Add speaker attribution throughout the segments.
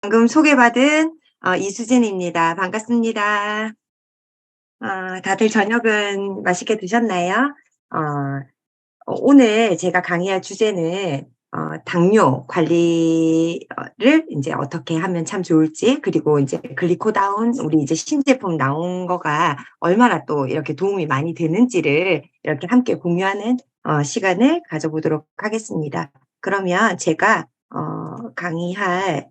Speaker 1: 방금 소개받은 이수진입니다. 반갑습니다. 다들 저녁은 맛있게 드셨나요? 어 오늘 제가 강의할 주제는 당뇨 관리를 인제 어떻게 하면 참 좋을지, 그리고 인제 글리코다운 우리 이제 신제품 나온 거가 얼마나 또 이렇게 도움이 많이 되는지를 이렇게 함께 공유하는 시간을 가져보도록 하겠습니다. 그러면 제가 강의할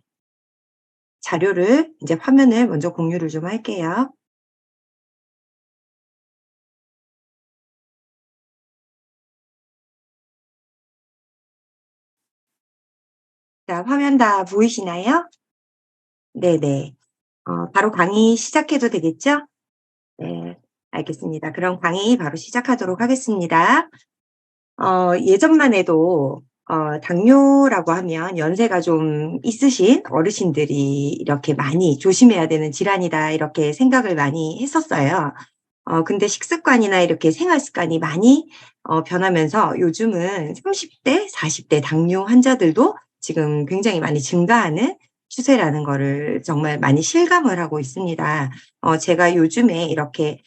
Speaker 1: 자료를 이제 화면을 먼저 공유를 좀 할게요. 자, 화면 다 보이시나요? 네네. 바로 강의 시작해도 되겠죠? 네. 알겠습니다. 그럼 강의 바로 시작하도록 하겠습니다. 예전만 해도 당뇨라고 하면 연세가 좀 있으신 어르신들이 이렇게 많이 '조심해야 되는 질환이다.' 이렇게 생각을 많이 했었어요. 근데 식습관이나 이렇게 생활 습관이 많이 변하면서 요즘은 30 대, 40대 당뇨 환자들도 지금 굉장히 많이 증가하는 추세라는 거를 정말 많이 실감을 하고 있습니다. 제가 요즘에 이렇게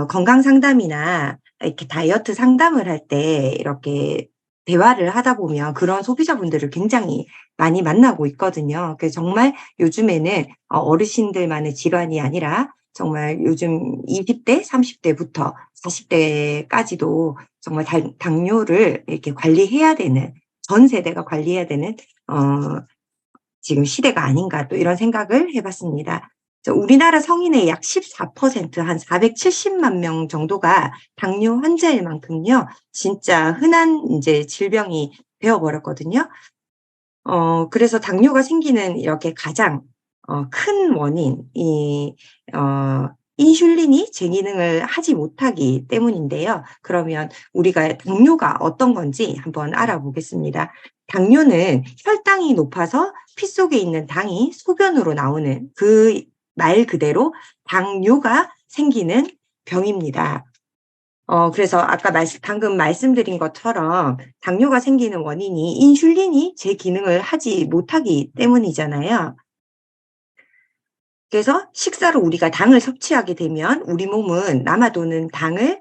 Speaker 1: 건강 상담이나 이렇게 다이어트 상담을 할 때 이렇게 대화를 하다 보면 그런 소비자분들을 굉장히 많이 만나고 있거든요. 그래서 정말 요즘에는 어르신들만의 질환이 아니라 정말 요즘 20 대, 30 대부터 40 대까지도 정말 당뇨를 이렇게 관리해야 되는, 전 세대가 관리해야 되는 지금 시대가 아닌가, 또 이런 생각을 해 봤습니다. 우리나라 성인의 약 14%, 한 470만 명 정도가 당뇨 환자일 만큼요. 진짜 흔한 인제 질병이 되어 버렸거든요. 그래서 당뇨가 생기는 이렇게 가장 큰 원인이 인슐린이 제 기능을 하지 못하기 때문인데요. 그러면 우리가 당뇨가 어떤 건지 한번 알아보겠습니다. 당뇨는 혈당이 높아서 피 속에 있는 당이 소변으로 나오는, 그 말 그대로 당뇨가 생기는 병입니다. 그래서 아까 방금 말씀드린 것처럼 당뇨가 생기는 원인이 인슐린이 제 기능을 하지 못하기 때문이잖아요. 그래서 식사로 우리가 당을 섭취하게 되면 우리 몸은 남아도는 당을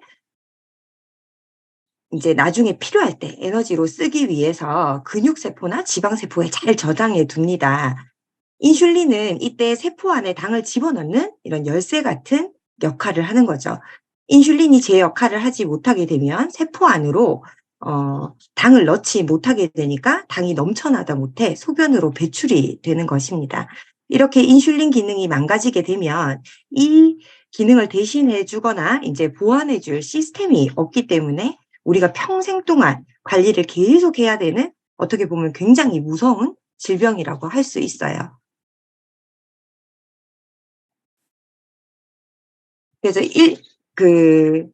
Speaker 1: 인제 나중에 필요할 때 에너지로 쓰기 위해서 근육세포나 지방세포에 잘 저장해 둡니다. 인슐린은 이때 세포 안에 당을 집어넣는 이런 열쇠 같은 역할을 하는 거죠. 인슐린이 제 역할을 하지 못하게 되면 세포 안으로 당을 넣지 못하게 되니까 당이 넘쳐나다 못해 소변으로 배출이 되는 것입니다. 이렇게 인슐린 기능이 망가지게 되면 이 기능을 대신해 주거나 인제 보완해 줄 시스템이 없기 때문에 우리가 평생 동안 관리를 계속해야 되는, 어떻게 보면 굉장히 무서운 질병이라고 할 수 있어요. 그래서 그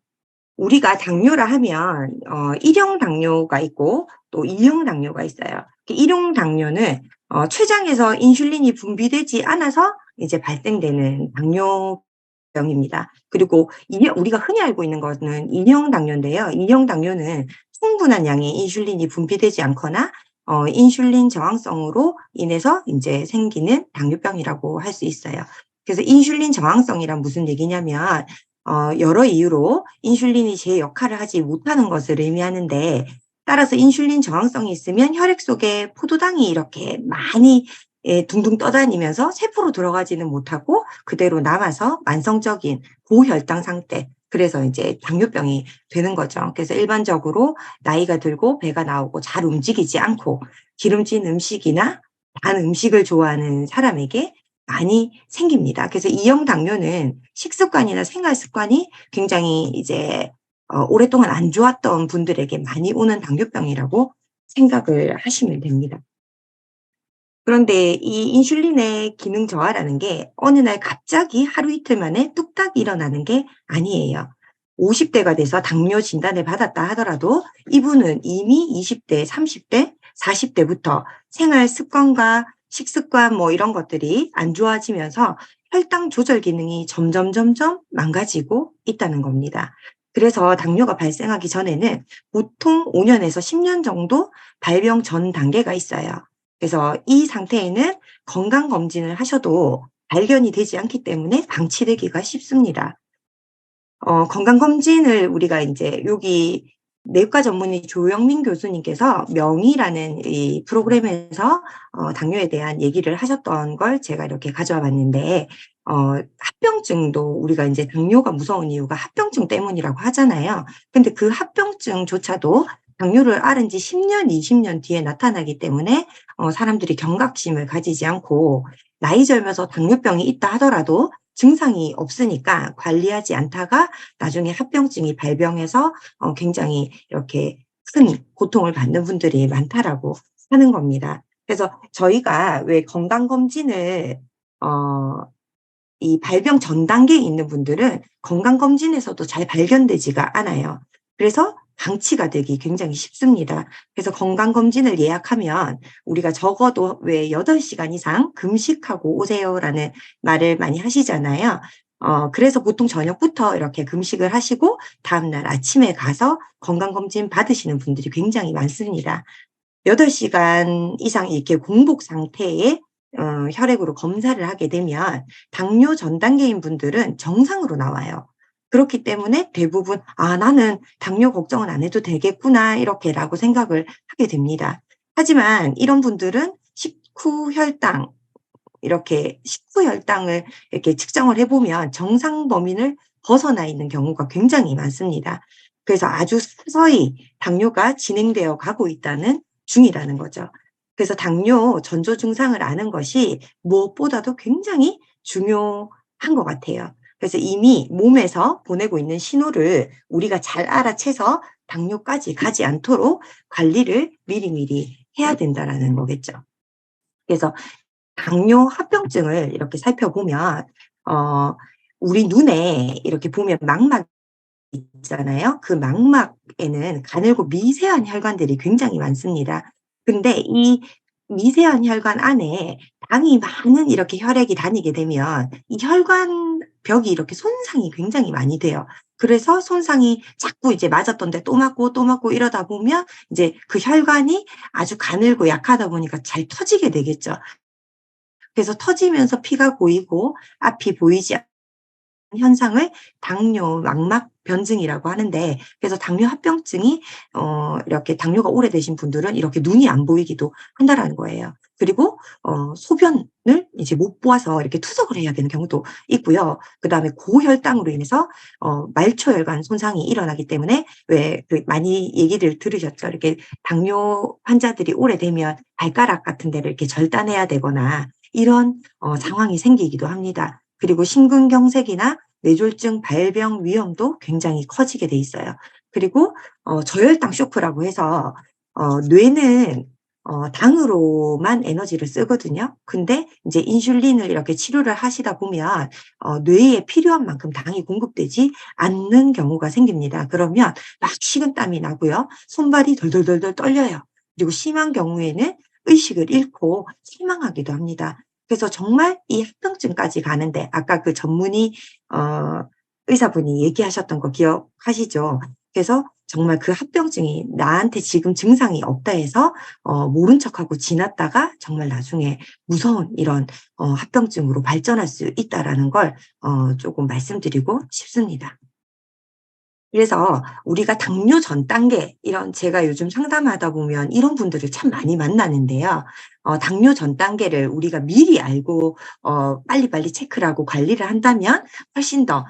Speaker 1: 우리가 당뇨라 하면 1 형 당뇨가 있고 또 2형 당뇨가 있어요. 그 1형 당뇨는 췌장에서 인슐린이 분비되지 않아서 이제 발생되는 당뇨병입니다. 그리고 우리가 흔히 알고 있는 거는 2형 당뇨인데요. 2형 당뇨는 충분한 양의 인슐린이 분비되지 않거나 인슐린 저항성으로 인해서 인제 생기는 당뇨병이라고 할 수 있어요. 그래서 인슐린 저항성이란 무슨 얘기냐면 여러 이유로 인슐린이 제 역할을 하지 못하는 것을 의미하는데, 따라서 인슐린 저항성이 있으면 혈액 속에 포도당이 이렇게 많이 둥둥 떠다니면서 세포로 들어가지는 못하고 그대로 남아서 만성적인 고혈당 상태, 그래서 인제 당뇨병이 되는 거죠. 그래서 일반적으로 나이가 들고 배가 나오고 잘 움직이지 않고 기름진 음식이나 단 음식을 좋아하는 사람에게 많이 생깁니다. 그래서 이형 당뇨는 식습관이나 생활 습관이 굉장히 이제 오랫동안 안 좋았던 분들에게 많이 오는 당뇨병이라고 생각을 하시면 됩니다. 그런데 이 인슐린의 기능 저하라는 게 어느 날 갑자기 하루 이틀 만에 뚝딱 일어나는 게 아니에요. 50 대가 돼서 당뇨 진단을 받았다 하더라도 이분은 이미 20 대, 30 대, 40 대부터 생활 습관과 식습관 뭐 이런 것들이 안 좋아지면서 혈당 조절 기능이 점점 망가지고 있다는 겁니다. 그래서 당뇨가 발생하기 전에는 보통 5 년에서 10년 정도 발병 전 단계가 있어요. 그래서 이 상태에는 건강 검진을 하셔도 발견이 되지 않기 때문에 방치되기가 쉽습니다. 건강검진을 우리가 인제 여기 내과 전문의 조영민 교수님께서 명의라는 이 프로그램에서 당뇨에 대한 얘기를 하셨던 걸 제가 이렇게 가져와 봤는데, 합병증도 우리가 인제 당뇨가 무서운 이유가 합병증 때문이라고 하잖아요. 근데 그 합병증조차도 당뇨를 앓은 지 10 년, 20년 뒤에 나타나기 때문에 사람들이 경각심을 가지지 않고, 나이 들면서 당뇨병이 있다 하더라도 증상이 없으니까 관리하지 않다가 나중에 합병증이 발병해서 굉장히 이렇게 큰 고통을 받는 분들이 많다라고 하는 겁니다. 그래서 저희가 왜 건강검진을 어 이 발병 전 단계에 있는 분들은 건강검진에서도 잘 발견되지가 않아요. 그래서 방치가 되기 굉장히 쉽습니다. 그래서 건강검진을 예약하면 우리가 적어도 왜 "8 시간 이상 금식하고 오세요."라는 말을 많이 하시잖아요. 그래서 보통 저녁부터 이렇게 금식을 하시고 다음날 아침에 가서 건강검진 받으시는 분들이 굉장히 많습니다. 8 시간 이상 이렇게 공복 상태의 혈액으로 검사를 하게 되면 당뇨 전 단계인 분들은 정상으로 나와요. 그렇기 때문에 대부분 '아 나는 당뇨 걱정은 안 해도 되겠구나.' 이렇게라고 생각을 하게 됩니다. 하지만 이런 분들은 식후 혈당, 이렇게 식후 혈당을 이렇게 측정을 해 보면 정상 범위를 벗어나 있는 경우가 굉장히 많습니다. 그래서 아주 서서히 당뇨가 진행되어 가고 있다는 중이라는 거죠. 그래서 당뇨 전조 증상을 아는 것이 무엇보다도 굉장히 중요한 것 같아요. 그래서 이미 몸에서 보내고 있는 신호를 우리가 잘 알아채서 당뇨까지 가지 않도록 관리를 미리미리 해야 된다라는 거겠죠. 그래서 당뇨 합병증을 이렇게 살펴보면 어 우리 눈에 이렇게 보면 망막 있잖아요. 그 망막에는 가늘고 미세한 혈관들이 굉장히 많습니다. 근데 이 미세한 혈관 안에 당이 많은 이렇게 혈액이 다니게 되면 이 혈관 벽이 이렇게 손상이 굉장히 많이 돼요. 그래서 손상이 자꾸 이제 맞았던 데 또 맞고 또 맞고 이러다 보면 이제 그 혈관이 아주 가늘고 약하다 보니까 잘 터지게 되겠죠. 그래서 터지면서 피가 고이고 앞이 보이지 않는 현상을 당뇨 망막 변증이라고 하는데, 그래서 당뇨 합병증이 이렇게 당뇨가 오래되신 분들은 이렇게 눈이 안 보이기도 한다라는 거예요. 그리고 소변을 이제 못 보아서 이렇게 투석을 해야 되는 경우도 있고요. 그다음에 고혈당으로 인해서 말초혈관 손상이 일어나기 때문에 왜 그 많이 얘기를 들으셨죠? 이렇게 당뇨 환자들이 오래되면 발가락 같은 데를 이렇게 절단해야 되거나 이런 상황이 생기기도 합니다. 그리고 심근경색이나 뇌졸중 발병 위험도 굉장히 커지게 돼 있어요. 그리고 저혈당 쇼크라고 해서 뇌는 당으로만 에너지를 쓰거든요. 근데 인제 인슐린을 이렇게 치료를 하시다 보면 뇌에 필요한 만큼 당이 공급되지 않는 경우가 생깁니다. 그러면 막 식은땀이 나고요. 손발이 덜덜덜덜 떨려요. 그리고 심한 경우에는 의식을 잃고 실망하기도 합니다. 그래서 정말 이 합병증까지 가는데 아까 그 전문의 의사분이 얘기하셨던 거 기억하시죠? 그래서 정말 그 합병증이 나한테 지금 증상이 없다 해서 모른 척하고 지났다가 정말 나중에 무서운 이런 합병증으로 발전할 수 있다라는 걸 쪼금 말씀드리고 싶습니다. 그래서 우리가 당뇨 전 단계 이런, 제가 요즘 상담하다 보면 이런 분들을 참 많이 만나는데요. 당뇨 전 단계를 우리가 미리 알고 빨리빨리 체크를 하고 관리를 한다면 훨씬 더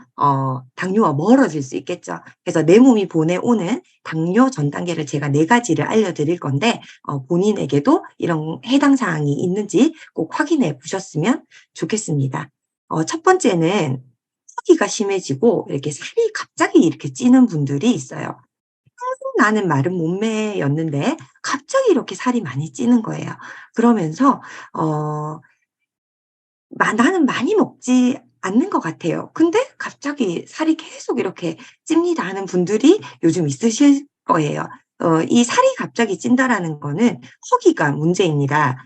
Speaker 1: 당뇨와 멀어질 수 있겠죠. 그래서 내 몸이 보내오는 당뇨 전 단계를 제가 4 가지를 알려드릴 건데 본인에게도 이런 해당 사항이 있는지 꼭 확인해 보셨으면 좋겠습니다. 첫 번째는 허기가 심해지고 이렇게 살이 갑자기 이렇게 찌는 분들이 있어요. 평생 나는 마른 몸매였는데 갑자기 이렇게 살이 많이 찌는 거예요. 그러면서 어 나는 많이 먹지 않는 것 같아요. 근데 갑자기 살이 계속 이렇게 찝니다 하는 분들이 요즘 있으실 거예요. 이 살이 갑자기 찐다라는 거는 허기가 문제입니다.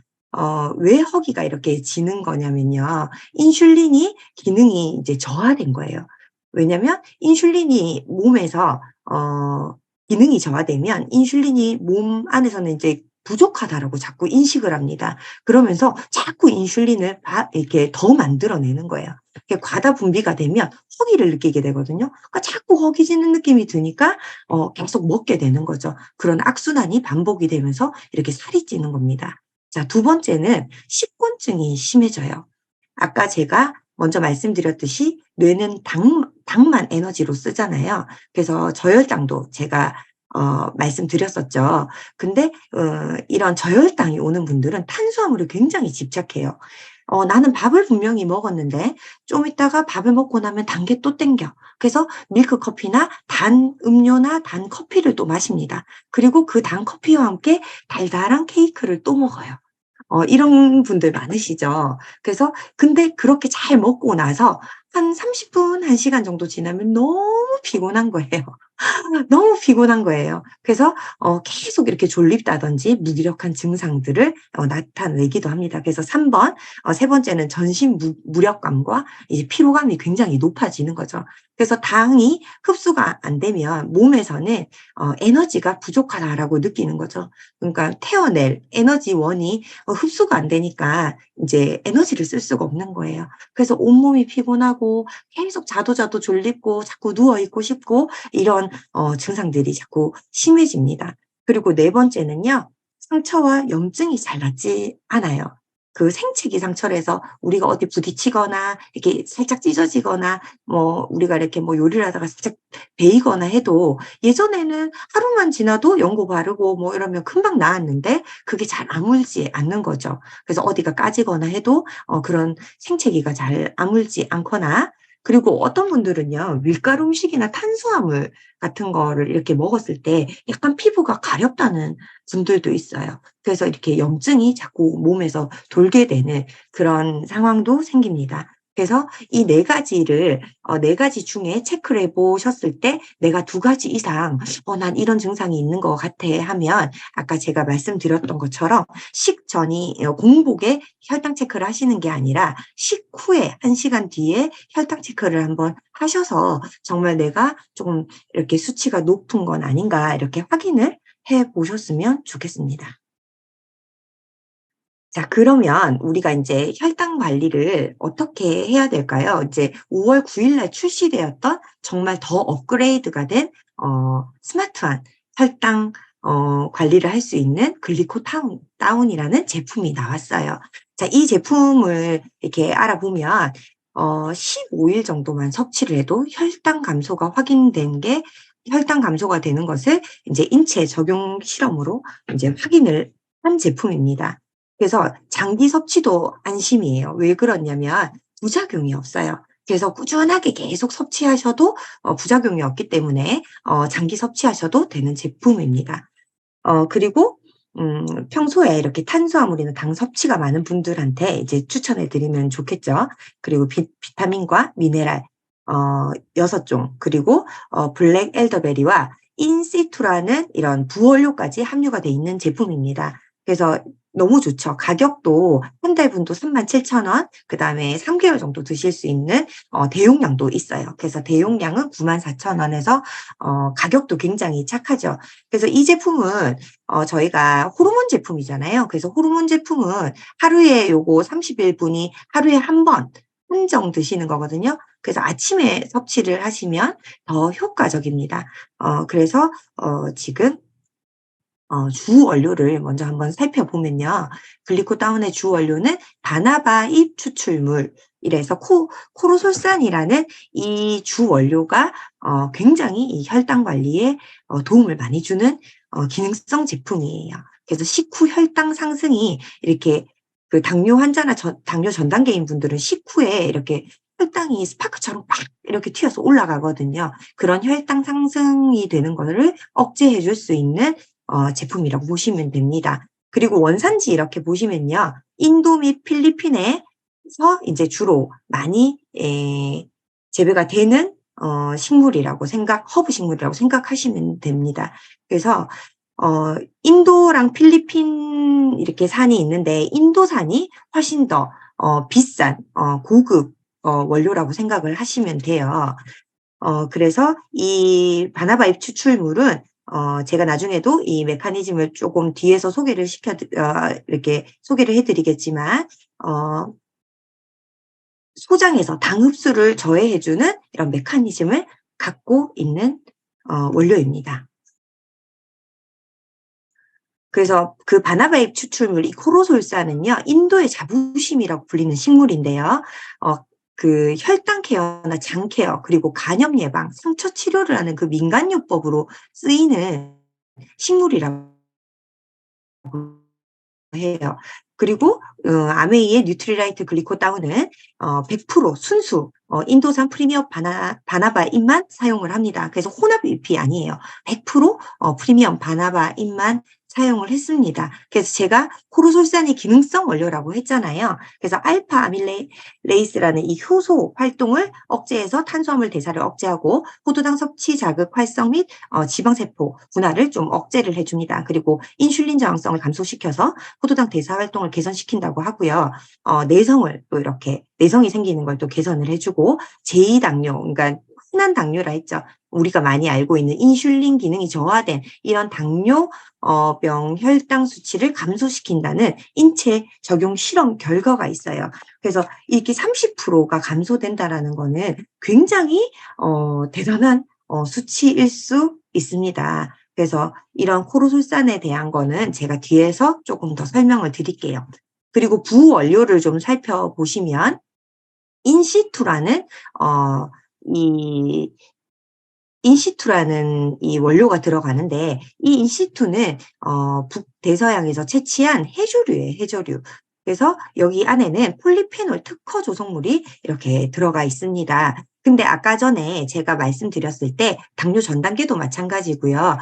Speaker 1: 왜 허기가 이렇게 지는 거냐면요. 인슐린이 기능이 이제 저하된 거예요. 왜냐면 인슐린이 몸에서 기능이 저하되면 인슐린이 몸 안에서는 이제 부족하다라고 자꾸 인식을 합니다. 그러면서 자꾸 인슐린을 이렇게 더 만들어내는 거예요. 이게 과다 분비가 되면 허기를 느끼게 되거든요. 그러니까 자꾸 허기지는 느낌이 드니까 계속 먹게 되는 거죠. 그런 악순환이 반복이 되면서 이렇게 살이 찌는 겁니다. 자, 두 번째는 식곤증이 심해져요. 아까 제가 먼저 말씀드렸듯이 뇌는 당만 에너지로 쓰잖아요. 그래서 저혈당도 제가 말씀드렸었죠. 근데 이런 저혈당이 오는 분들은 탄수화물에 굉장히 집착해요. 나는 밥을 분명히 먹었는데 좀 있다가 밥을 먹고 나면 단 게 또 땡겨. 그래서 밀크 커피나 단 음료나 단 커피를 또 마십니다. 그리고 그 단 커피와 함께 달달한 케이크를 또 먹어요. 이런 분들 많으시죠. 그래서 근데 그렇게 잘 먹고 나서 한 30 분, 1 시간 정도 지나면 너무 피곤한 거예요. 너무 피곤한 거예요. 그래서 계속 이렇게 졸립다든지 무기력한 증상들을 나타내기도 합니다. 그래서 3 번, 세 번째는 전신 무력감과 이제 피로감이 굉장히 높아지는 거죠. 그래서 당이 흡수가 안 되면 몸에서는 '에너지가 부족하다.'라고 느끼는 거죠. 그러니까 태워낼 에너지원이 흡수가 안 되니까 인제 에너지를 쓸 수가 없는 거예요. 그래서 온몸이 피곤하고 계속 자도 졸립고 자꾸 누워 있고 싶고 이런 증상들이 자꾸 심해집니다. 그리고 네 번째는요. 상처와 염증이 잘 낫지 않아요. 그 생채기 상처라서 우리가 어디 부딪히거나 이렇게 살짝 찢어지거나 뭐 우리가 이렇게 뭐 요리를 하다가 살짝 베이거나 해도 예전에는 하루만 지나도 연고 바르고 뭐 이러면 금방 나았는데 그게 잘 아물지 않는 거죠. 그래서 어디가 까지거나 해도 그런 생채기가 잘 아물지 않거나 그리고 어떤 분들은요. 밀가루 음식이나 탄수화물 같은 거를 이렇게 먹었을 때 약간 피부가 가렵다는 분들도 있어요. 그래서 이렇게 염증이 자꾸 몸에서 돌게 되는 그런 상황도 생깁니다. 그래서 이 네 가지를 네 가지 중에 체크를 해 보셨을 때 내가 두 가지 이상 '난 이런 증상이 있는 것 같아.' 하면 아까 제가 말씀드렸던 것처럼 식전이 공복에 혈당 체크를 하시는 게 아니라 식후에 1 시간 뒤에 혈당 체크를 한번 하셔서 정말 '내가 조금 이렇게 수치가 높은 건 아닌가.' 이렇게 확인을 해 보셨으면 좋겠습니다. 자, 그러면 우리가 인제 혈당 관리를 어떻게 해야 될까요? 이제 5월 9일 날 출시되었던 정말 더 업그레이드가 된 스마트한 혈당 관리를 할 수 있는 다운이라는 제품이 나왔어요. 자, 이 제품을 이렇게 알아보면 15일 정도만 섭취를 해도 혈당 감소가 되는 것을 인제 인체 적용 실험으로 인제 확인을 한 제품입니다. 그래서 장기 섭취도 안심이에요. 왜 그러냐면 부작용이 없어요. 그래서 꾸준하게 계속 섭취하셔도 부작용이 없기 때문에 장기 섭취하셔도 되는 제품입니다. 그리고 평소에 이렇게 탄수화물이나 당 섭취가 많은 분들한테 이제 추천해 드리면 좋겠죠. 그리고 비타민과 미네랄 6 종 그리고 블랙 엘더베리와 인시투라는 이런 부원료까지 함유가 돼 있는 제품입니다. 그래서 너무 좋죠. 가격도 한 달분도 37,000원 그다음에 3 개월 정도 드실 수 있는 대용량도 있어요. 그래서 대용량은 94,000원에서 가격도 굉장히 착하죠. 그래서 이 제품은 저희가 호르몬 제품이잖아요. 그래서 호르몬 제품은 하루에 요거 30일 분이 하루에 한 번 한정 드시는 거거든요. 그래서 아침에 섭취를 하시면 더 효과적입니다. 그래서 지금 주 원료를 먼저 한번 살펴보면요. 글리코다운의 주 원료는 바나바 잎 추출물 이래서 코르솔산이라는 이 주 원료가 굉장히 이 혈당 관리에 도움을 많이 주는 기능성 제품이에요. 그래서 식후 혈당 상승이 이렇게 그 당뇨 환자나 당뇨 전 단계인 분들은 식후에 이렇게 혈당이 스파크처럼 막 이렇게 튀어서 올라가거든요. 그런 혈당 상승이 되는 거를 억제해 줄 수 있는 제품이라고 보시면 됩니다. 그리고 원산지 이렇게 보시면요. 인도 및 필리핀에서 인제 주로 많이 재배가 되는 허브 식물이라고 생각하시면 됩니다. 그래서 인도랑 필리핀 이렇게 산이 있는데 인도산이 훨씬 더 비싼 고급 원료라고 생각을 하시면 돼요. 그래서 이 바나바잎 추출물은 제가 나중에도 이 메커니즘을 쪼금 뒤에서 소개를 이렇게 소개를 해 드리겠지만 어 소장에서 당 흡수를 저해해 주는 이런 메커니즘을 갖고 있는 원료입니다. 그래서 그 바나바잎 추출물 이 코로솔사는요, 인도의 자부심이라고 불리는 식물인데요. 어 그 혈당 케어나 장 케어 그리고 간염 예방, 상처 치료를 하는 그 민간요법으로 쓰이는 식물이라고 해요. 그리고 아메이의 뉴트리라이트 글리코다운은 100% 순수 인도산 프리미엄 바나바 잎만 사용을 합니다. 그래서 혼합 잎이 아니에요. 100% 프리미엄 바나바 잎만 사용을 했습니다. 그래서 제가 코르솔산이 기능성 원료라고 했잖아요. 그래서 알파 아밀레이스라는 이 효소 활동을 억제해서 탄수화물 대사를 억제하고 포도당 섭취 자극 활성 및 지방세포 분할을 좀 억제를 해 줍니다. 그리고 인슐린 저항성을 감소시켜서 포도당 대사 활동을 개선시킨다고 하고요. 내성을 또 이렇게 내성이 생기는 걸 또 개선을 해 주고 제2 당뇨 그러니까 흔한 당뇨라 했죠. 우리가 많이 알고 있는 인슐린 기능이 저하된 이런 당뇨 병 혈당 수치를 감소시킨다는 인체 적용 실험 결과가 있어요. 그래서 이렇게 30%가 감소된다라는 거는 굉장히 대단한 수치일 수 있습니다. 그래서 이런 코르솔산에 대한 거는 제가 뒤에서 조금 더 설명을 드릴게요. 그리고 부원료를 좀 살펴보시면 인시투라는 이 인시투라는 이 원료가 들어가는데 이 인시투는 북대서양에서 채취한 해조류예요, 해조류. 그래서 여기 안에는 폴리페놀 특허 조성물이 이렇게 들어가 있습니다. 근데 아까 전에 제가 말씀드렸을 때 당뇨 전 단계도 마찬가지고요.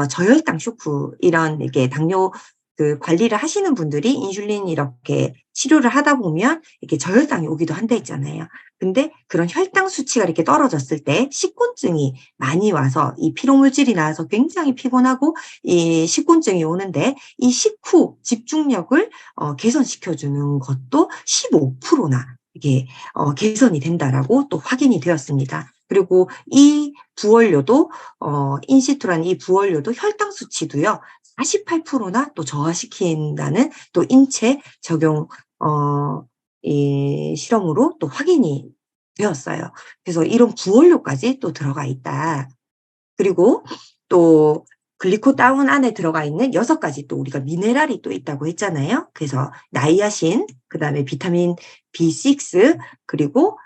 Speaker 1: 저혈당 쇼크 이런 이렇게 당뇨 그 관리를 하시는 분들이 인슐린 이렇게 치료를 하다 보면 이렇게 저혈당이 오기도 한다 했잖아요. 근데 그런 혈당 수치가 이렇게 떨어졌을 때 식곤증이 많이 와서 이 피로물질이 나와서 굉장히 피곤하고 이 식곤증이 오는데 이 식후 집중력을 개선시켜 주는 것도 15%나 이게 개선이 된다라고 또 확인이 되었습니다. 그리고 이 부원료도 인시투라는 이 부원료도 혈당 수치도요. 48%나 또 저하시킨다는 또 인체 적용 이 실험으로 또 확인이 되었어요. 그래서 이런 부원료까지 또 들어가 있다. 그리고 또 글리코다운 안에 들어가 있는 6가지 또 우리가 미네랄이 또 있다고 했잖아요. 그래서 나이아신, 그다음에 비타민 B6 그리고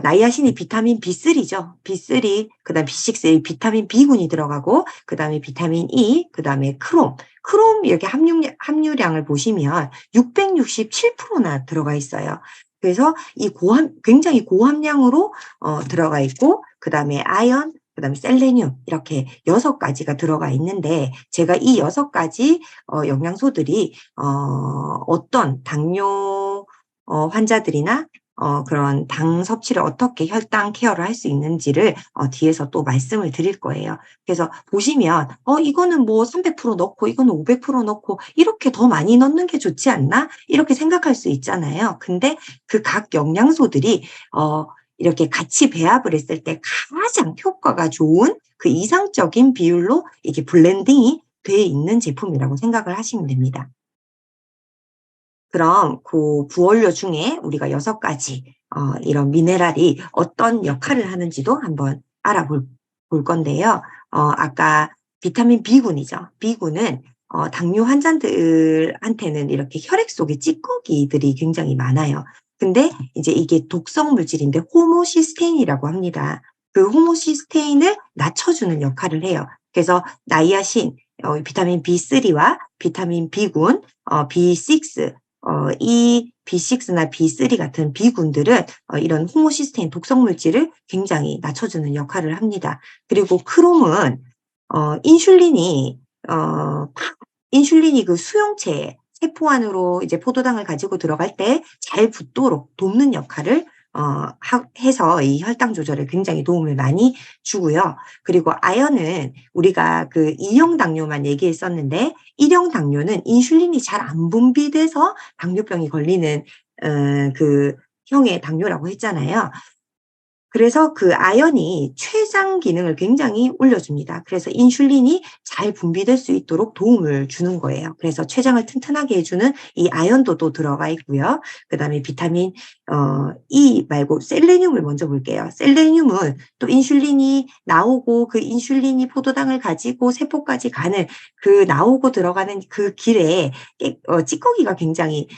Speaker 1: 나이아신이 비타민 B3죠. B3 그다음 B6에 비타민 B군이 들어가고 그다음에 비타민 E 그다음에 크롬 이렇게 함유량을 보시면 667%나 들어가 있어요. 그래서 이 굉장히 고함량으로 들어가 있고 그다음에 아연 그다음에 셀레늄 이렇게 6가지가 들어가 있는데 제가 이 6가지 영양소들이 어떤 당뇨 환자들이나 그런 당 섭취를 어떻게 혈당 케어를 할 수 있는지를 뒤에서 또 말씀을 드릴 거예요. 그래서 보시면 '이거는 뭐 300% 넣고 이거는 500% 넣고 이렇게 더 많이 넣는 게 좋지 않나?' 이렇게 생각할 수 있잖아요. 근데 그 각 영양소들이 이렇게 같이 배합을 했을 때 가장 효과가 좋은 그 이상적인 비율로 이게 블렌딩이 돼 있는 제품이라고 생각을 하시면 됩니다. 그럼 그 부원료 중에 우리가 6가지 이런 미네랄이 어떤 역할을 하는지도 한번 볼 건데요. 아까 비타민 B군이죠. B군은 당뇨 환자들한테는 이렇게 혈액 속에 찌꺼기들이 굉장히 많아요. 근데 이제 이게 독성 물질인데 호모시스테인이라고 합니다. 그 호모시스테인을 낮춰주는 역할을 해요. 그래서 나이아신, 비타민 B3와 비타민 B군, B6 이 B6나 B3 같은 B군들은 이런 호모시스테인 독성 물질을 굉장히 낮춰주는 역할을 합니다. 그리고 크롬은 인슐린이 어 인슐린이 그 수용체에 세포 안으로 이제 포도당을 가지고 들어갈 때 잘 붙도록 돕는 역할을 어 하 해서 이 혈당 조절에 굉장히 도움을 많이 주고요. 그리고 아연은 우리가 그 2형 당뇨만 얘기했었는데 1형 당뇨는 인슐린이 잘 안 분비돼서 당뇨병이 걸리는 그 형의 당뇨라고 했잖아요. 그래서 그 아연이 췌장 기능을 굉장히 올려줍니다. 그래서 인슐린이 잘 분비될 수 있도록 도움을 주는 거예요. 그래서 췌장을 튼튼하게 해주는 이 아연도 또 들어가 있고요. 그다음에 비타민 E 말고 셀레늄을 먼저 볼게요. 셀레늄은 또 인슐린이 나오고 그 인슐린이 포도당을 가지고 세포까지 가는 그 나오고 들어가는 그 길에 찌꺼기가 굉장히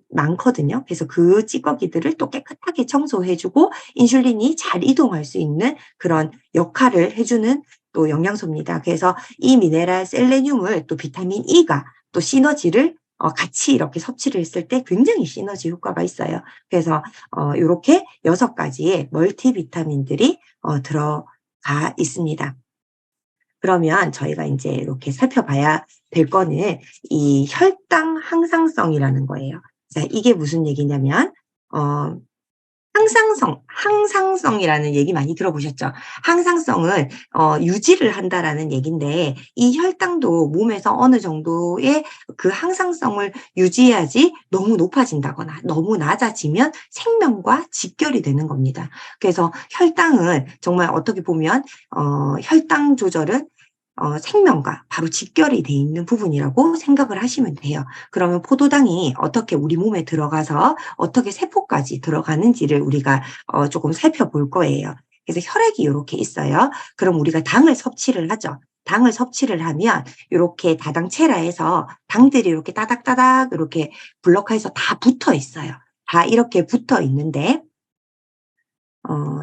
Speaker 1: 많거든요. 그래서 그 찌꺼기들을 또 깨끗하게 청소해주고 인슐린이 잘 이동할 수 있는 그런 역할을 해주는 또 영양소입니다. 그래서 이 미네랄 셀레늄을 또 비타민 E가 또 시너지를 같이 이렇게 섭취를 했을 때 굉장히 시너지 효과가 있어요. 그래서 요렇게 6가지의 멀티비타민들이 들어가 있습니다. 그러면 저희가 인제 이렇게 살펴봐야 될 거는 이 혈당 항상성이라는 거예요. 자, 이게 무슨 얘기냐면 어 항상성이라는 얘기 많이 들어보셨죠? 항상성은 유지를 한다라는 얘긴데 이 혈당도 몸에서 어느 정도의 그 항상성을 유지해야지 너무 높아진다거나 너무 낮아지면 생명과 직결이 되는 겁니다. 그래서 혈당은 정말 어떻게 보면 혈당 조절은 생명과 바로 직결이 돼 있는 부분이라고 생각을 하시면 돼요. 그러면 포도당이 어떻게 우리 몸에 들어가서 어떻게 세포까지 들어가는지를 우리가 조금 살펴볼 거예요. 그래서 혈액이 요렇게 있어요. 그럼 우리가 당을 섭취를 하죠. 당을 섭취를 하면 요렇게 다당체라 해서 당들이 이렇게 따닥따닥 이렇게 블록해서 다 붙어 있어요. 다 이렇게 붙어 있는데 어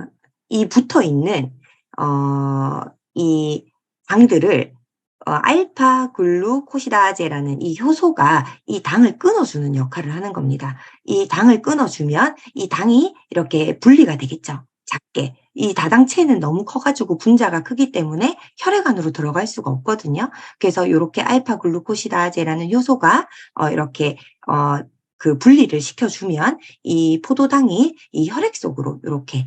Speaker 1: 이 붙어 있는 이 당들을 알파 글루코시다제라는 이 효소가 이 당을 끊어주는 역할을 하는 겁니다. 이 당을 끊어주면 이 당이 이렇게 분리가 되겠죠, 작게. 이 다당체는 너무 커 가지고 분자가 크기 때문에 혈액 안으로 들어갈 수가 없거든요. 그래서 요렇게 알파 글루코시다제라는 효소가 이렇게 그 분리를 시켜주면 이 포도당이 이 혈액 속으로 요렇게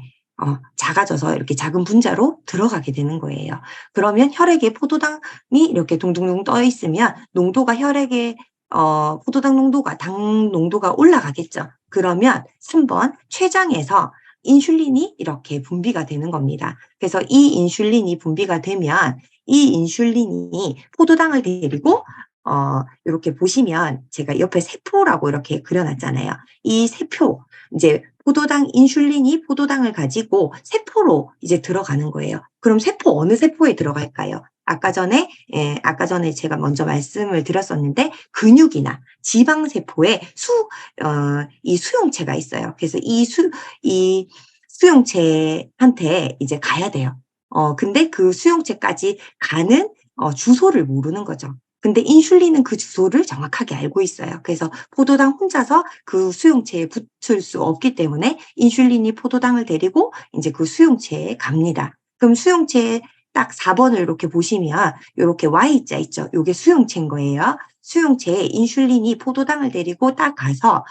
Speaker 1: 작아져서 이렇게 작은 분자로 들어가게 되는 거예요. 그러면 혈액에 포도당이 이렇게 둥둥둥 떠 있으면 농도가 혈액에 포도당 농도가 당 농도가 올라가겠죠. 그러면 3번 췌장에서 인슐린이 이렇게 분비가 되는 겁니다. 그래서 이 인슐린이 분비가 되면 이 인슐린이 포도당을 데리고 요렇게 보시면 제가 옆에 세포라고 이렇게 그려 놨잖아요. 이 세포 인제 포도당 인슐린이 포도당을 가지고 세포로 이제 들어가는 거예요. 그럼 세포 어느 세포에 들어갈까요? 아까 전에 제가 먼저 말씀을 드렸었는데 근육이나 지방 세포에 이 수용체가 있어요. 그래서 이 수용체한테 이제 가야 돼요. 근데 그 수용체까지 가는 주소를 모르는 거죠. 근데 인슐린은 그 주소를 정확하게 알고 있어요. 그래서 포도당 혼자서 그 수용체에 붙을 수 없기 때문에 인슐린이 포도당을 데리고 인제 그 수용체에 갑니다. 그럼 수용체에 딱 4 번을 이렇게 보시면 요렇게 Y자 있죠? 요게 수용체인 거예요. 수용체에 인슐린이 포도당을 데리고 딱 가서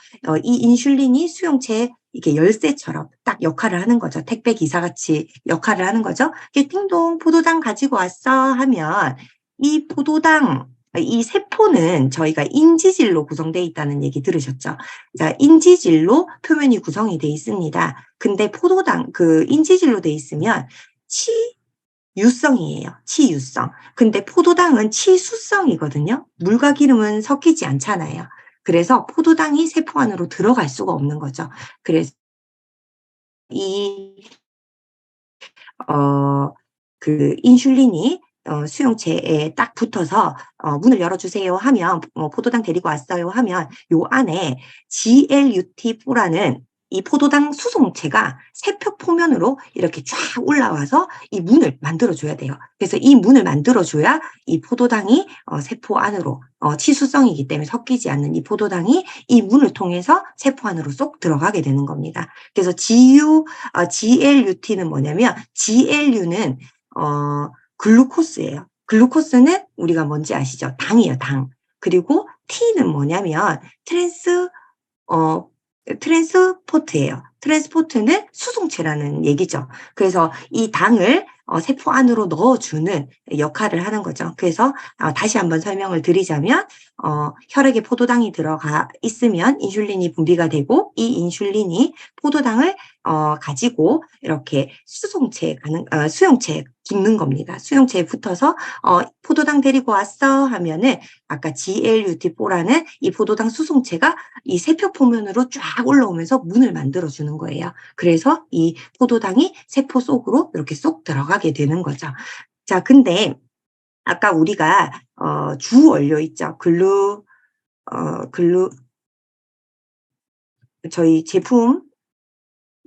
Speaker 1: 이 인슐린이 수용체에 이렇게 열쇠처럼 딱 역할을 하는 거죠. 택배 기사같이 역할을 하는 거죠. 이렇게 "띵동 포도당 가지고 왔어." 하면 이 포도당 이 세포는 저희가 인지질로 구성되어 있다는 얘기 들으셨죠? 자, 인지질로 표면이 구성이 돼 있습니다. 근데 포도당 그 인지질로 돼 있으면 치유성이에요, 치유성. 근데 포도당은 치수성이거든요. 물과 기름은 섞이지 않잖아요. 그래서 포도당이 세포 안으로 들어갈 수가 없는 거죠. 그래서 이 어 그 인슐린이 수용체에 딱 붙어서 "문을 열어 주세요." 하면 "포도당 데리고 왔어요." 하면 요 안에 GLUT4라는 이 포도당 수송체가 세포 표면으로 이렇게 쫙 올라와서 이 문을 만들어 줘야 돼요. 그래서 이 문을 만들어 줘야 이 포도당이 세포 안으로 치수성이기 때문에 섞이지 않는 이 포도당이 이 문을 통해서 세포 안으로 쏙 들어가게 되는 겁니다. 그래서 GLUT는 뭐냐면 GLU는 글루코스예요. 글루코스는 우리가 뭔지 아시죠? 당이에요, 당. 그리고 T는 뭐냐면 어 트랜스포트예요. 트랜스포트는 수송체라는 얘기죠. 그래서 이 당을 세포 안으로 넣어 주는 역할을 하는 거죠. 그래서 다시 한번 설명을 드리자면 혈액에 포도당이 들어가 있으면 인슐린이 분비가 되고 이 인슐린이 포도당을 가지고 이렇게 수용체에 붙는 겁니다. 수용체에 붙어서 "포도당 데리고 왔어." 하면은 아까 GLUT4라는 이 포도당 수송체가 이 세포 표면으로 쫙 올라오면서 문을 만들어 주는 거예요. 그래서 이 포도당이 세포 속으로 이렇게 쏙 들어가게 되는 거죠. 자, 근데 아까 우리가 주 원료 있죠. 글루 저희 제품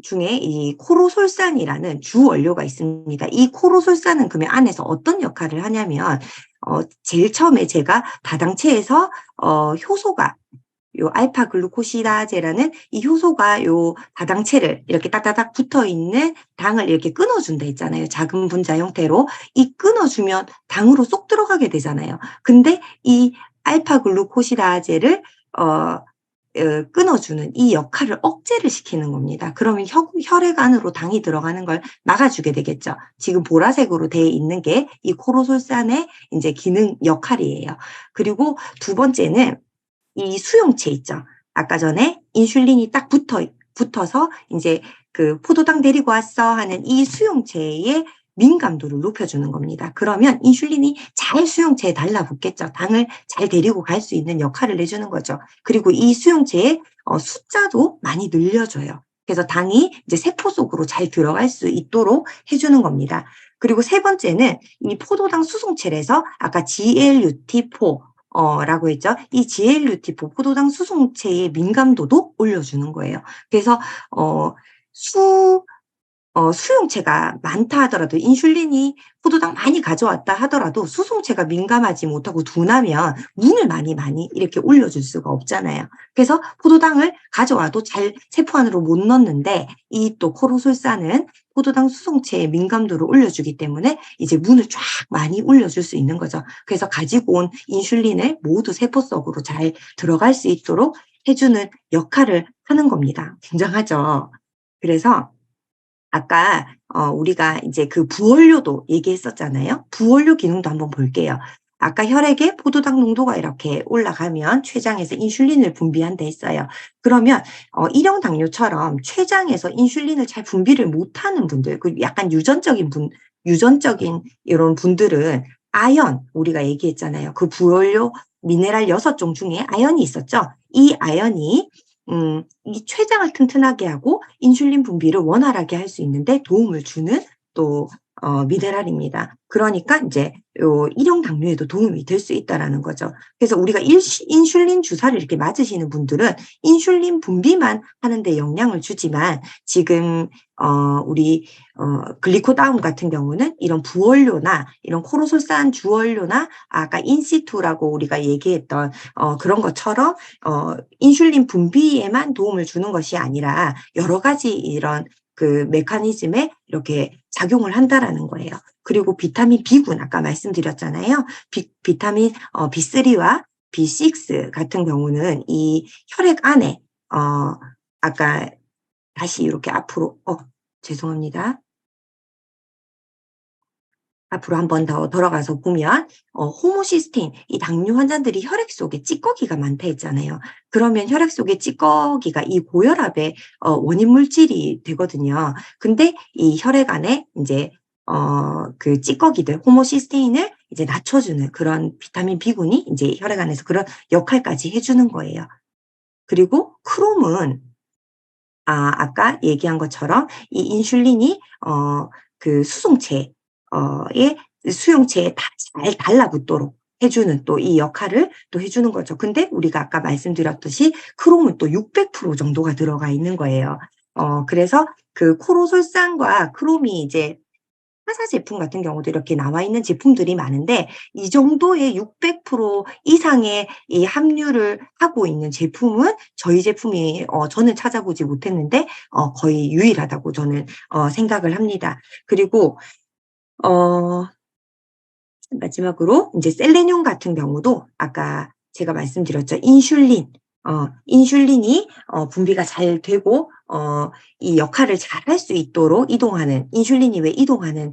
Speaker 1: 중에 이 코로솔산이라는 주 원료가 있습니다. 이 코로솔산은 그러면 안에서 어떤 역할을 하냐면 제일 처음에 제가 다당체에서 효소가 요 알파 글루코시다제라는 이 효소가 요 다당체를 이렇게 따다닥 붙어 있는 당을 이렇게 끊어 준다 했잖아요, 작은 분자 형태로. 이 끊어 주면 당으로 쏙 들어가게 되잖아요. 근데 이 알파 글루코시다제를 어 끊어 주는 이 역할을 억제를 시키는 겁니다. 그러면 혈액 안으로 당이 들어가는 걸 막아 주게 되겠죠. 지금 보라색으로 돼 있는 게 이 코로솔산의 인제 기능 역할이에요. 그리고 두 번째는 이 수용체 있죠. 아까 전에 인슐린이 딱 붙어서 인제 그 "포도당 데리고 왔어." 하는 이 수용체의 민감도를 높여주는 겁니다. 그러면 인슐린이 잘 수용체에 달라붙겠죠. 당을 잘 데리고 갈 수 있는 역할을 해 주는 거죠. 그리고 이 수용체의 숫자도 많이 늘려줘요. 그래서 당이 이제 세포 속으로 잘 들어갈 수 있도록 해 주는 겁니다. 그리고 세 번째는 이 포도당 수송체에서 아까 GLUT4 라고 했죠. 이 GLUT4 포도당 수송체의 민감도도 올려주는 거예요. 그래서 어 수 수용체가 많다 하더라도 인슐린이 포도당 많이 가져왔다 하더라도 수송체가 민감하지 못하고 둔하면 문을 많이 이렇게 올려줄 수가 없잖아요. 그래서 포도당을 가져와도 잘 세포 안으로 못 넣는데 이 또 코로솔산은 포도당 수송체의 민감도를 올려주기 때문에 이제 문을 쫙 많이 올려줄 수 있는 거죠. 그래서 가지고 온 인슐린을 모두 세포 속으로 잘 들어갈 수 있도록 해주는 역할을 하는 겁니다. 굉장하죠. 그래서 아까 우리가 이제 그 부원료도 얘기했었잖아요. 부원료 기능도 한번 볼게요. 아까 혈액에 포도당 농도가 이렇게 올라가면 췌장에서 인슐린을 분비한다 했어요. 그러면 일형 당뇨처럼 췌장에서 인슐린을 잘 분비를 못하는 분들, 그 약간 유전적인 이런 분들은 아연 우리가 얘기했잖아요. 그 부원료 미네랄 6종 중에 아연이 있었죠. 이 아연이 이 췌장을 튼튼하게 하고 인슐린 분비를 원활하게 할 수 있는데 도움을 주는 또 미네랄입니다. 그러니까 인제 요 일형 당뇨에도 도움이 될 수 있다라는 거죠. 그래서 우리가 일시 인슐린 주사를 이렇게 맞으시는 분들은 인슐린 분비만 하는 데 영향을 주지만 지금 우리 글리코다운 같은 경우는 이런 부원료나 이런 코로솔산 주원료나 아까 인시투라고 우리가 얘기했던 그런 것처럼 인슐린 분비에만 도움을 주는 것이 아니라 여러 가지 이런 그 메커니즘에 이렇게 작용을 한다라는 거예요. 그리고 비타민 B군 아까 말씀드렸잖아요. 비타민 B3와 B6 같은 경우는 이 혈액 안에 아까 다시 이렇게 앞으로 죄송합니다. 앞으로 한 번 더 돌아가서 보면 호모시스테인 이 당뇨 환자들이 혈액 속에 찌꺼기가 많다 했잖아요. 그러면 혈액 속에 찌꺼기가 이 고혈압의 원인 물질이 되거든요. 근데 이 혈액 안에 인제 그 찌꺼기들 호모시스테인을 이제 낮춰주는 그런 비타민 B군이 인제 혈액 안에서 그런 역할까지 해 주는 거예요. 그리고 크롬은 아까 얘기한 것처럼 이 인슐린이 그 수송체 의 수용체에 다 잘 달라붙도록 해 주는 또 이 역할을 또 해 주는 거죠. 근데 우리가 아까 말씀드렸듯이 크롬은 또 600% 정도가 들어가 있는 거예요. 그래서 그 코로솔산과 크롬이 이제 타사 제품 같은 경우도 이렇게 나와 있는 제품들이 많은데 이 정도의 600% 이상의 이 함유를 하고 있는 제품은 저희 제품이 저는 찾아보지 못했는데 거의 유일하다고 저는 생각을 합니다. 그리고 어 마지막으로 인제 셀레늄 같은 경우도 아까 제가 말씀드렸죠. 인슐린이 분비가 잘 되고 이 역할을 잘할 수 있도록 이동하는 인슐린이 왜 이동하는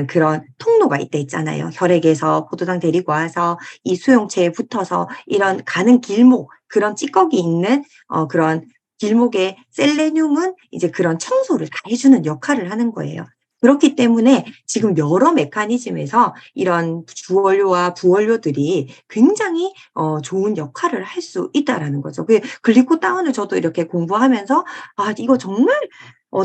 Speaker 1: 그런 통로가 있다 했잖아요. 혈액에서 포도당 데리고 와서 이 수용체에 붙어서 이런 가는 길목 그런 찌꺼기 있는 그런 길목에 셀레늄은 이제 그런 청소를 다 해 주는 역할을 하는 거예요. 그렇기 때문에 지금 여러 메커니즘에서 이런 주원료와 부원료들이 굉장히 좋은 역할을 할 수 있다라는 거죠. 그 글리코다운을 저도 이렇게 공부하면서 '아 이거 정말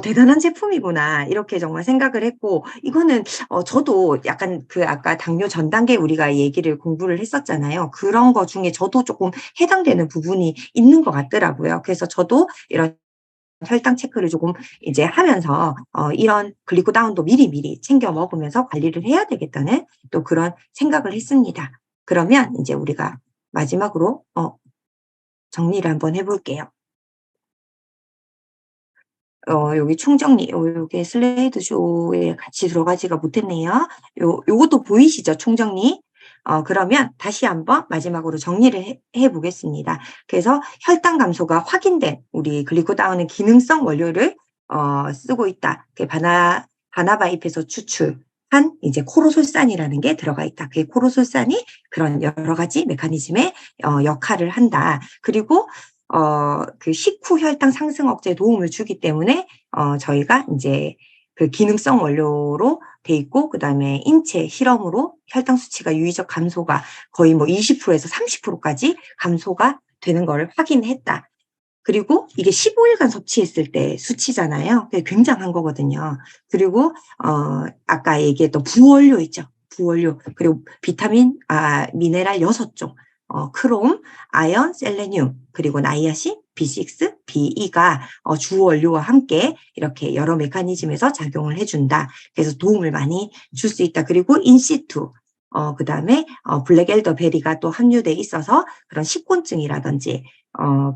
Speaker 1: 대단한 제품이구나.' 이렇게 정말 생각을 했고, 이거는 저도 약간 그 아까 당뇨 전 단계 우리가 얘기를 공부를 했었잖아요. 그런 거 중에 저도 쪼끔 해당되는 부분이 있는 것 같더라고요. 그래서 저도 이런 혈당 체크를 조금 이제 하면서 이런 글리코다운도 미리미리 챙겨 먹으면서 관리를 해야 되겠다는 또 그런 생각을 했습니다. 그러면 인제 우리가 마지막으로 정리를 한번 해 볼게요. 여기 총정리 요게 슬라이드 쇼에 같이 들어가지가 못했네요. 요것도 보이시죠? 총정리. 그러면 다시 한번 마지막으로 정리를 해 보겠습니다. 그래서 혈당 감소가 확인된 우리 글리코다운은 기능성 원료를 쓰고 있다. 그 바나바 잎에서 추출한 이제 코르솔산이라는 게 들어가 있다. 그 코르솔산이 그런 여러 가지 메커니즘의 역할을 한다. 그리고 그 식후 혈당 상승 억제에 도움을 주기 때문에 저희가 인제 그 기능성 원료로 돼 있고, 그다음에 인체 실험으로 혈당 수치가 유의적 감소가 거의 뭐 20% 에서 30% 까지 감소가 되는 거를 확인했다. 그리고 이게 15 일간 섭취했을 때 수치잖아요. 그게 굉장한 거거든요. 그리고 아까 얘기했던 부원료 있죠. 부원료 그리고 비타민 미네랄 6 종, 크롬, 아연, 셀레늄 그리고 나이아신, B6, B가 주 원료와 함께 이렇게 여러 메커니즘에서 작용을 해 준다. 그래서 도움을 많이 줄 수 있다. 그리고 인시투 그다음에 블랙 엘더베리가 또 함유돼 있어서 그런 식곤증이라든지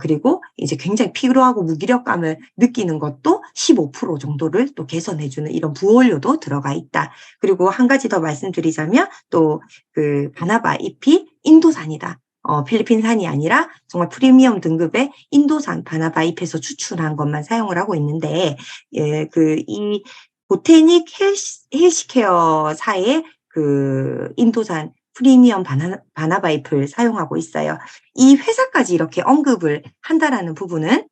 Speaker 1: 그리고 이제 굉장히 피로하고 무기력감을 느끼는 것도 15% 정도를 또 개선해 주는 이런 부원료도 들어가 있다. 그리고 한 가지 더 말씀드리자면 또 그 바나바 잎이 인도산이다. 필리핀산이 아니라 정말 프리미엄 등급의 인도산 바나바 잎에서 추출한 것만 사용을 하고 있는데, 예 그 이 보테닉 헬스케어사의 그 인도산 프리미엄 바나바 잎을 사용하고 있어요. 이 회사까지 이렇게 언급을 한다라는 부분은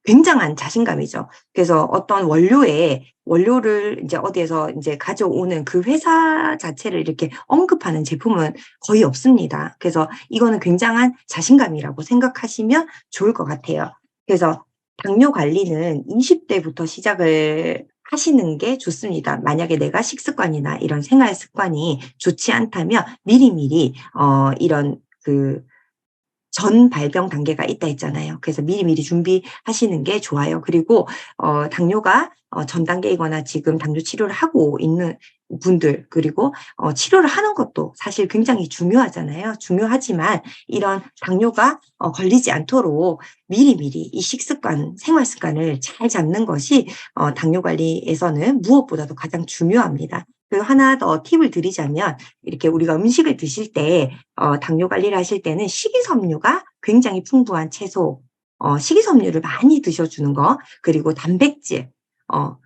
Speaker 1: 굉장한 자신감이죠. 그래서 어떤 원료를 인제 어디에서 인제 가져오는 그 회사 자체를 이렇게 언급하는 제품은 거의 없습니다. 그래서 이거는 굉장한 자신감이라고 생각하시면 좋을 것 같아요. 그래서 당뇨 관리는 20 대부터 시작을 하시는 게 좋습니다. 만약에 내가 식습관이나 이런 생활 습관이 좋지 않다면 미리미리 이런 그 전 발병 단계가 있다 했잖아요. 그래서 미리미리 준비하시는 게 좋아요. 그리고 당뇨가 전 단계이거나 지금 당뇨 치료를 하고 있는 분들, 그리고 치료를 하는 것도 사실 굉장히 중요하잖아요. 중요하지만 이런 당뇨가 걸리지 않도록 미리미리 이 식습관, 생활 습관을 잘 잡는 것이 당뇨 관리에서는 무엇보다도 가장 중요합니다. 그리고 하나 더 팁을 드리자면, 이렇게 우리가 음식을 드실 때 당뇨 관리를 하실 때는 식이섬유가 굉장히 풍부한 채소, 식이섬유를 많이 드셔 주는 거, 그리고 단백질, 어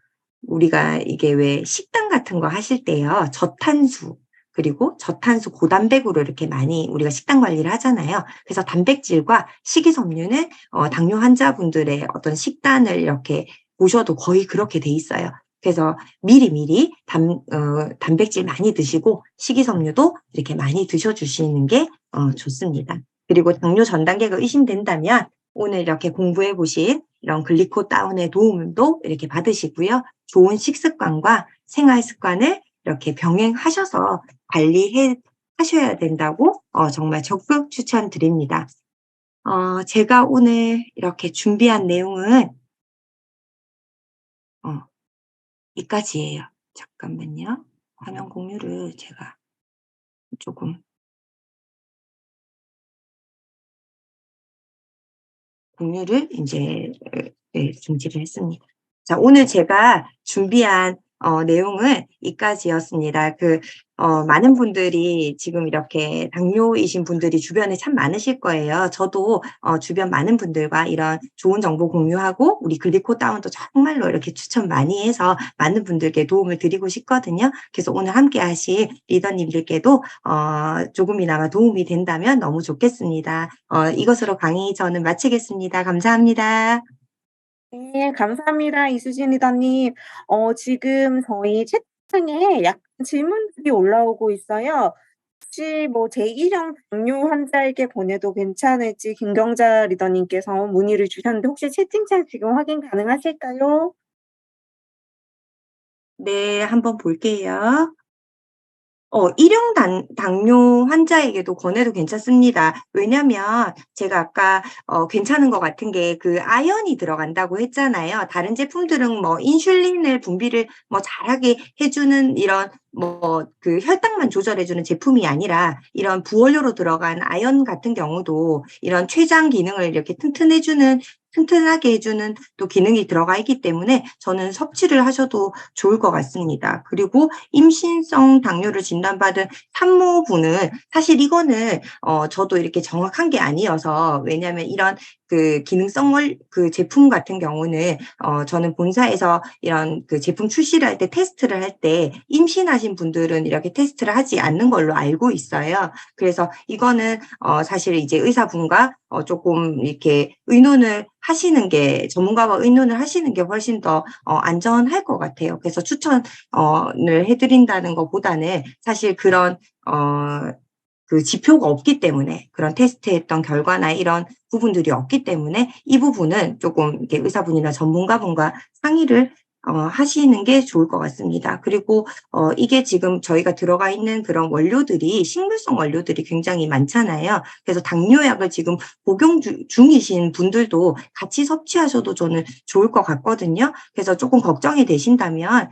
Speaker 1: 우리가 이게 왜 식단 같은 거 하실 때요. 저탄수, 그리고 저탄수 고단백으로 이렇게 많이 우리가 식단 관리를 하잖아요. 그래서 단백질과 식이섬유는 당뇨 환자분들의 어떤 식단을 이렇게 보셔도 거의 그렇게 돼 있어요. 그래서 미리미리 단백질 많이 드시고 식이섬유도 이렇게 많이 드셔 주시는 게 좋습니다. 그리고 당뇨 전 단계가 의심된다면 오늘 이렇게 공부해 보신 이런 글리코 다운의 도움도 이렇게 받으시고요. 좋은 식습관과 생활 습관을 이렇게 병행하셔서 관리해 하셔야 된다고 정말 적극 추천드립니다. 제가 오늘 이렇게 준비한 내용은 어 이까지예요. 잠깐만요. 화면 공유를 제가 조금 공유를 인제 네 중지를 했습니다. 자, 오늘 제가 준비한 내용은 이까지였습니다. 많은 분들이 지금 이렇게 당뇨이신 분들이 주변에 참 많으실 거예요. 저도 주변 많은 분들과 이런 좋은 정보 공유하고 우리 글리코 다운도 정말로 이렇게 추천 많이 해서 많은 분들께 도움을 드리고 싶거든요. 그래서 오늘 함께 하실 리더님들께도 조금이나마 도움이 된다면 너무 좋겠습니다. 이것으로 강의 저는 마치겠습니다. 감사합니다.
Speaker 2: 네, 감사합니다. 이수진 리더님. 지금 저희 채팅창에 약간 질문들이 올라오고 있어요. 혹시 뭐 제1형 당뇨 환자에게 보내도 괜찮을지 김경자 리더님께서 문의를 주셨는데 혹시 채팅창 지금 확인 가능하실까요?
Speaker 1: 네. 한번 볼게요. 1형 당뇨 환자에게도 권해도 괜찮습니다. 왜냐면 제가 아까 괜찮은 것 같은 게 그 아연이 들어간다고 했잖아요. 다른 제품들은 뭐 인슐린을 분비를 뭐 잘하게 해 주는 이런 뭐 그 혈당만 조절해 주는 제품이 아니라 이런 부원료로 들어간 아연 같은 경우도 이런 췌장 기능을 이렇게 튼튼하게 해 주는 또 기능이 들어가 있기 때문에 저는 섭취를 하셔도 좋을 것 같습니다. 그리고 임신성 당뇨를 진단받은 산모분은 사실 이거는 저도 이렇게 정확한 게 아니어서 왜냐하면 이런 그 기능성을 그 제품 같은 경우는 저는 본사에서 이런 그 제품 출시를 할 때 테스트를 할 때 임신하신 분들은 이렇게 테스트를 하지 않는 걸로 알고 있어요. 그래서 이거는 사실 이제 의사분과 쪼끔 이렇게 의논을 하시는 게 전문가와 의논을 하시는 게 훨씬 더 안전할 것 같아요. 그래서 추천 을 해 드린다는 것보다는 사실 그런 그 지표가 없기 때문에 그런 테스트했던 결과나 이런 부분들이 없기 때문에 이 부분은 쪼끔 이렇게 의사분이나 전문가분과 상의를 하시는 게 좋을 것 같습니다. 그리고 이게 지금 저희가 들어가 있는 그런 원료들이 식물성 원료들이 굉장히 많잖아요. 그래서 당뇨약을 지금 복용 중이신 분들도 같이 섭취하셔도 저는 좋을 것 같거든요. 그래서 쪼끔 걱정이 되신다면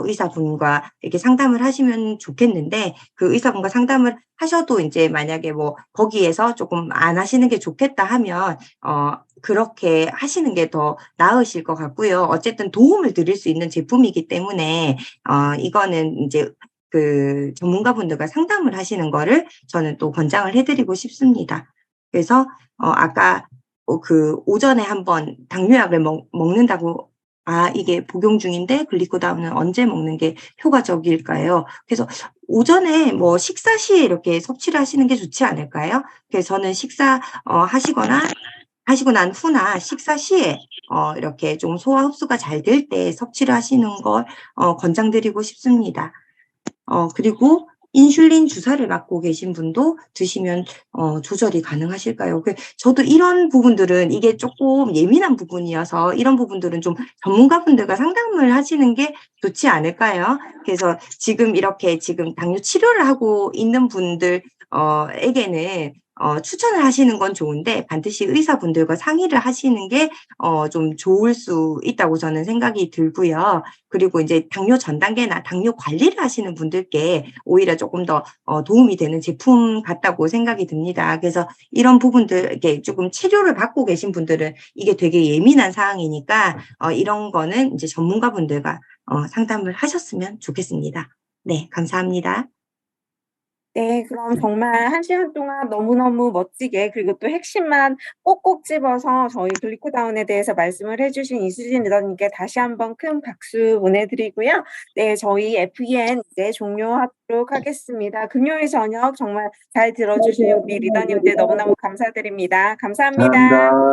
Speaker 1: 의사분과 이렇게 상담을 하시면 좋겠는데 그 의사분과 상담을 하셔도 인제 만약에 뭐 거기에서 쪼끔 안 하시는 게 좋겠다 하면 그렇게 하시는 게 더 나으실 것 같고요. 어쨌든 도움을 드릴 수 있는 제품이기 때문에 이거는 인제 그 전문가분들과 상담을 하시는 거를 저는 또 권장을 해 드리고 싶습니다. 그래서 아까 그 오전에 한번 당뇨약을 먹는다고 이게 복용 중인데 글리코다운은 언제 먹는 게 효과적일까요? 그래서 오전에 뭐 식사 시에 이렇게 섭취를 하시는 게 좋지 않을까요? 그래서 저는 식사 하시고 난 후나 식사 시에 이렇게 좀 소화 흡수가 잘 될 때 섭취를 하시는 걸 권장드리고 싶습니다. 그리고 인슐린 주사를 맞고 계신 분도 드시면 조절이 가능하실까요? 저도 이런 부분들은 이게 쪼끔 예민한 부분이어서 이런 부분들은 좀 전문가분들과 상담을 하시는 게 좋지 않을까요? 그래서 지금 이렇게 지금 당뇨 치료를 하고 있는 분들 에게는 추천을 하시는 건 좋은데 반드시 의사분들과 상의를 하시는 게 좀 좋을 수 있다고 저는 생각이 들고요. 그리고 인제 당뇨 전 단계나 당뇨 관리를 하시는 분들께 오히려 쪼끔 더 도움이 되는 제품 같다고 생각이 듭니다. 그래서 이런 부분들 이렇게 쪼금 치료를 받고 계신 분들은 이게 되게 예민한 사항이니까 이런 거는 인제 전문가분들과 상담을 하셨으면 좋겠습니다. 네, 감사합니다.
Speaker 2: 네. 그럼 정말 1 시간 동안 너무너무 멋지게 그리고 또 핵심만 꼭꼭 집어서 저희 글리코다운에 대해서 말씀을 해 주신 이수진 리더님께 다시 한번 큰 박수 보내드리고요. 네. 저희 FEN 이제 종료하도록 하겠습니다. 금요일 저녁 정말 잘 들어 주신 우리 리더님들 너무너무 감사드립니다. 감사합니다.
Speaker 3: 감사합니다.